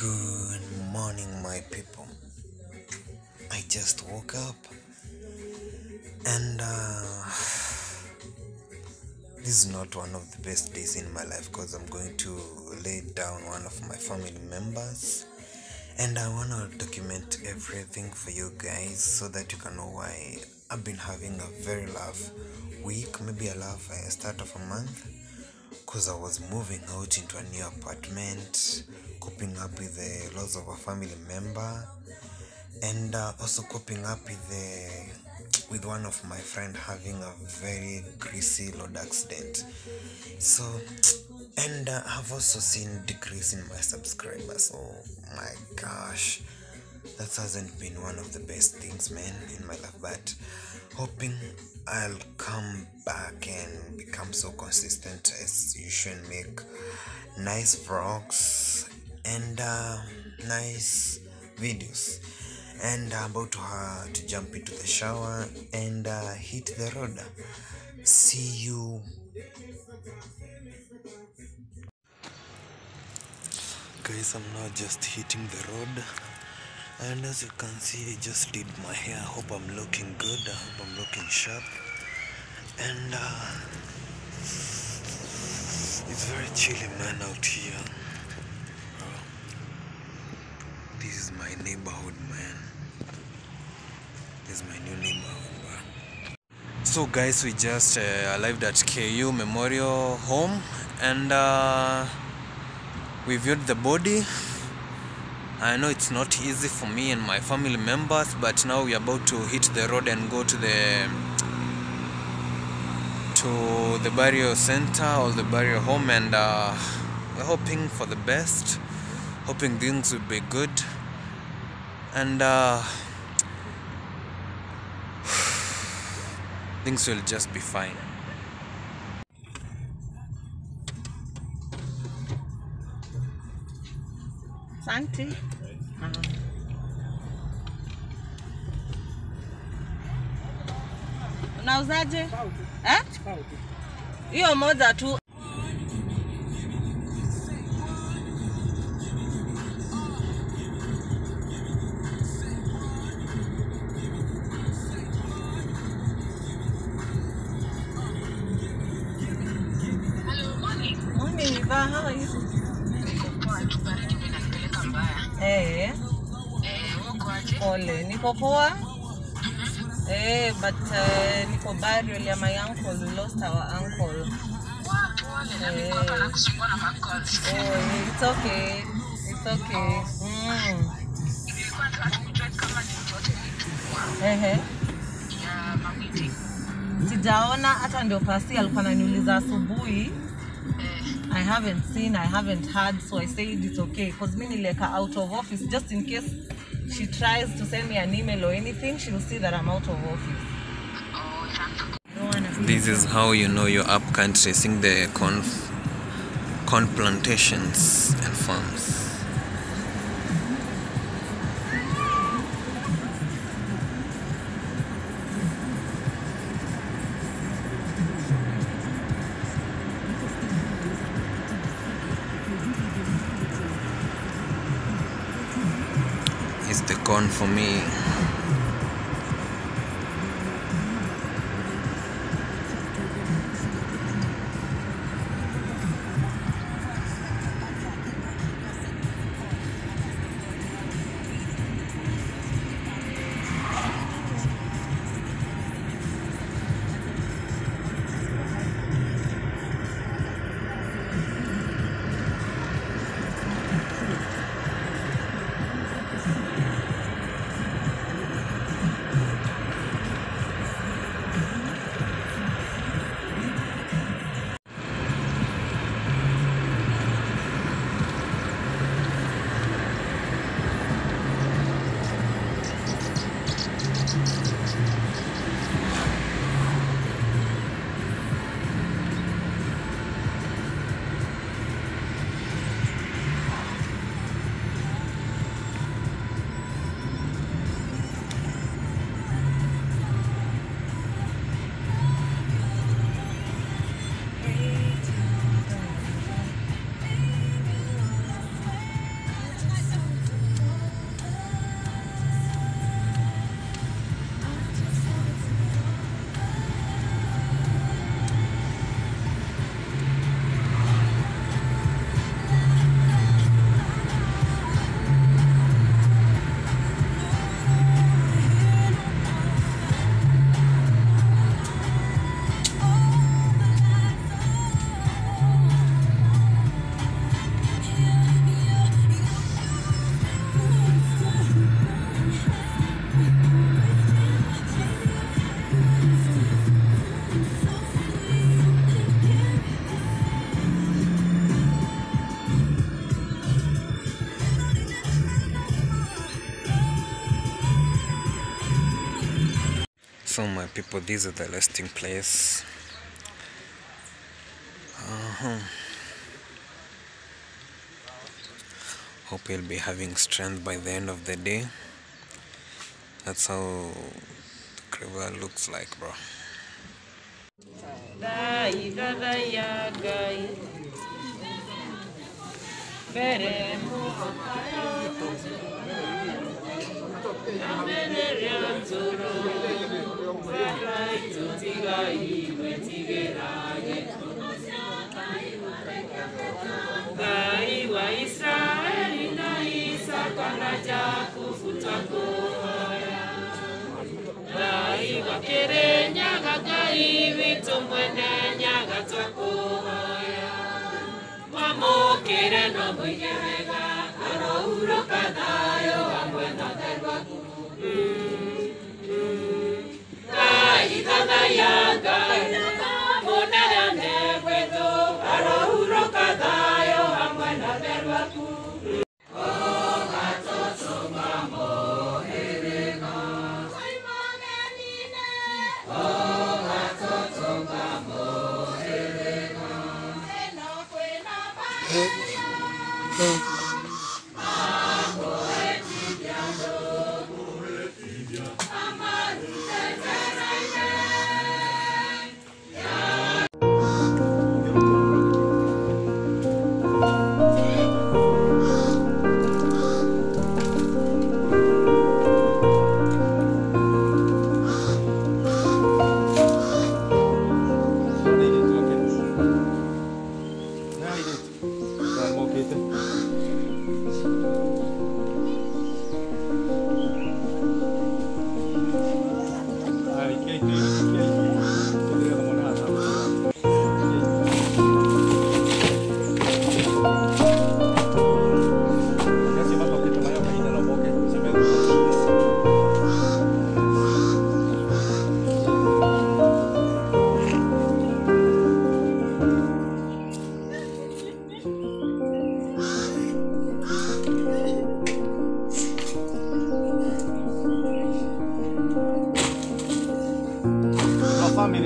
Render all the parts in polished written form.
Good morning, my people. I just woke up and this is not one of the best days in my life because I'm going to lay down one of my family members and I want to document everything for you guys so that you can know why I've been having a very rough week, maybe a rough start of a month, because I was moving out into a new apartment, coping up with the loss of a family member, and also coping up with one of my friend having a very greasy road accident. So, and I've also seen decrease in my subscribers. Oh my gosh, that hasn't been one of the best things, man, in my life. But hoping I'll come back and become so consistent as usual, make nice vlogs and nice videos. And I'm about to jump into the shower and hit the road. See you. Guys, I'm now just hitting the road, and as you can see, I just did my hair. I hope I'm looking good. I hope I'm looking sharp. And it's very chilly, man, out here. This is my neighborhood, man. This is my new neighborhood, bro. So guys, we just arrived at KU Memorial Home, and we viewed the body. I know it's not easy for me and my family members, but now we're about to hit the road and go to the burial center or the burial home, and we're hoping for the best, hoping things will be good, and things will just be fine. Santi. Unauzaje? Hiyo moja tu. Morning, Eva, how are you? Pole, niko poa. But niko burial ya my uncle. We lost our uncle. It's okay. It's okay. Sijaona hata ndio pasi alikuwa ananiuliza asubuhi. I haven't seen, I haven't heard, so I said it's okay because me nileka out of office just in case she tries to send me an email or anything, she'll see that I'm out of office. This is how you know you're up country, seeing the corn plantations and farms. It's the corn for me. So my people, this is the resting place. Hope you'll be having strength by the end of the day. That's how the river looks like, bro.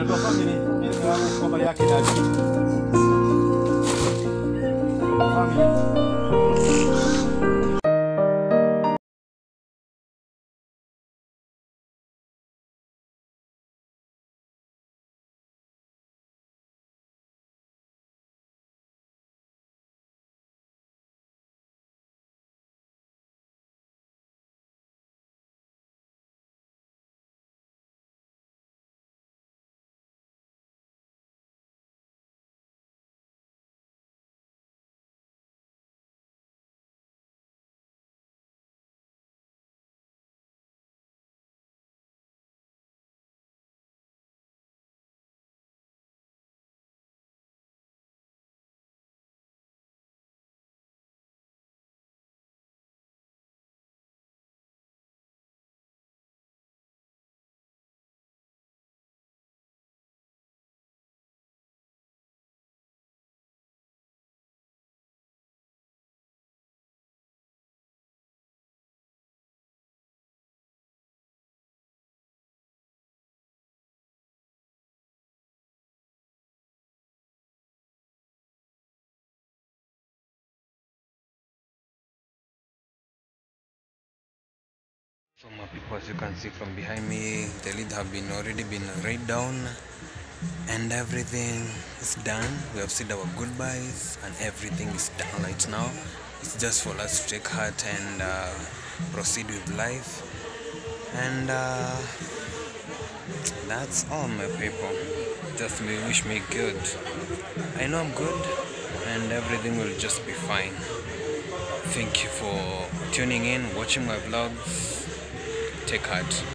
Tua família, vamos trabalhar aqui na vida. Família. So my people, as you can see from behind me, the lid have already been laid down and everything is done. We have said our goodbyes and everything is done right now. It's just for us to take heart and proceed with life. And that's all, my people. Just wish me good. I know I'm good and everything will just be fine. Thank you for tuning in, watching my vlogs. Take heart.